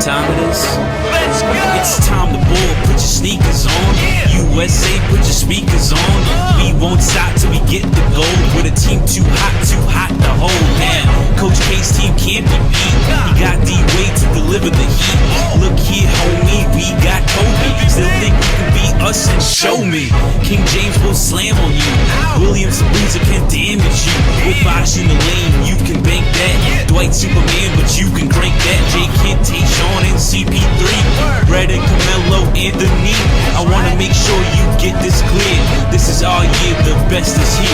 time it is? Let's go! It's time to ball, put your sneakers on. USA, put your speakers on. We won't stop till we get the gold. With a team too hot to hold. Man, Coach K's team can't be beat. He got D-Wade to deliver the heat. Look here, homie, we got Kobe. Still think you can beat us and show me. King James will slam on you. Williams Boozer can damage you. With Bosh in the lane, you can bank that. Dwight Superman, but you can crank that. J. Kent, Tayshaun, and CP3. Red and Carmelo, Anthony. I wanna make sure you get this clear. This is our year, the best is here.